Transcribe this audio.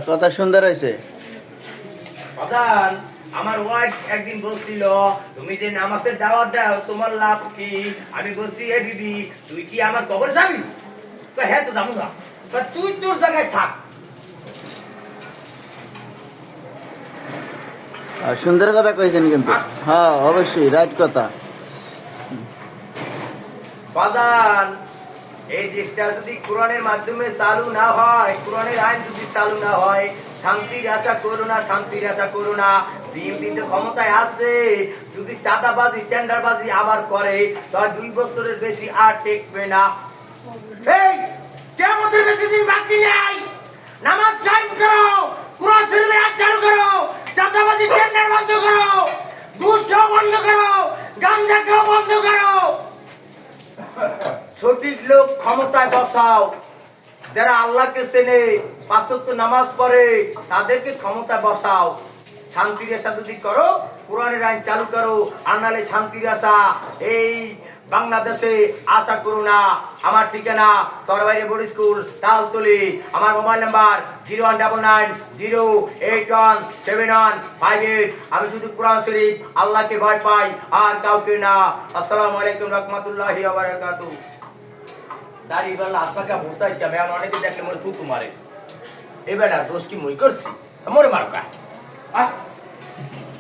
কথা সুন্দর হয়েছে। প্রধান, আমার ওয়াইফ একদিন বলছিল তুমি যে নামাজের দাওয়াত দাও তোমার লাভ কি? আমি বলছি এ দিদি তুই কি আমার কবর যাবি? হ্যাঁ তো যাবো না। তুই তোর জায়গায় থাক। সুন্দর কথা কইছেন কিন্তু। হ্যাঁ অবশ্যই রাইট কথা। প্রধান, এই দেশটা যদি কোরআনের মাধ্যমে চালু না হয়, কোরআনের আইন যদি চালু না হয়, শান্তির আশা করো না, শান্তির আশা করো না। বিএনপি তো ক্ষমতায় আছে, যদি চাঁদাবাজি টেন্ডারবাজি আবার করে তাহলে 2 বছরের বেশি আর টেকবে না। এই কিয়ামতের বেশি দিন বাকি নাই। নামাজ কায়েম করো, কোরআন শরীফের আইন চালু করো, চাঁদাবাজি টেন্ডার বন্ধ করো, ঘুষ খাওয়া বন্ধ করো, গাঁজা খাওয়া বন্ধ করো। সঠিক লোক ক্ষমতায় বসাও, যারা আল্লাহকে চেনে, 5 ওয়াক্ত নামাজ পড়ে, তাদেরকে ক্ষমতায় বসাও। শান্তির আশা যদি করো, কোরআনের আইন চালু করো, আর নাহলে শান্তির আশা এই বাংলাদেশে আশা করো না। আমার ঠিকানা সরবারি বোর্ড স্কুল তালতলি। আমার মোবাইল নাম্বার 0199081715। আমি শুধু কোরআন শরীফ আল্লাহকে ভয় পাই আর কাউকে না। আসসালামু আলাইকুম রহমতুল্লাহি ওয়া বারাকাতুহু। দাড়ি বাল্লা আপনাকে বসাই যাবে, আমি অনেকে দেখলে মনে থুতু মারে। এবার দোষ কি মই করছি, মরে মারকা।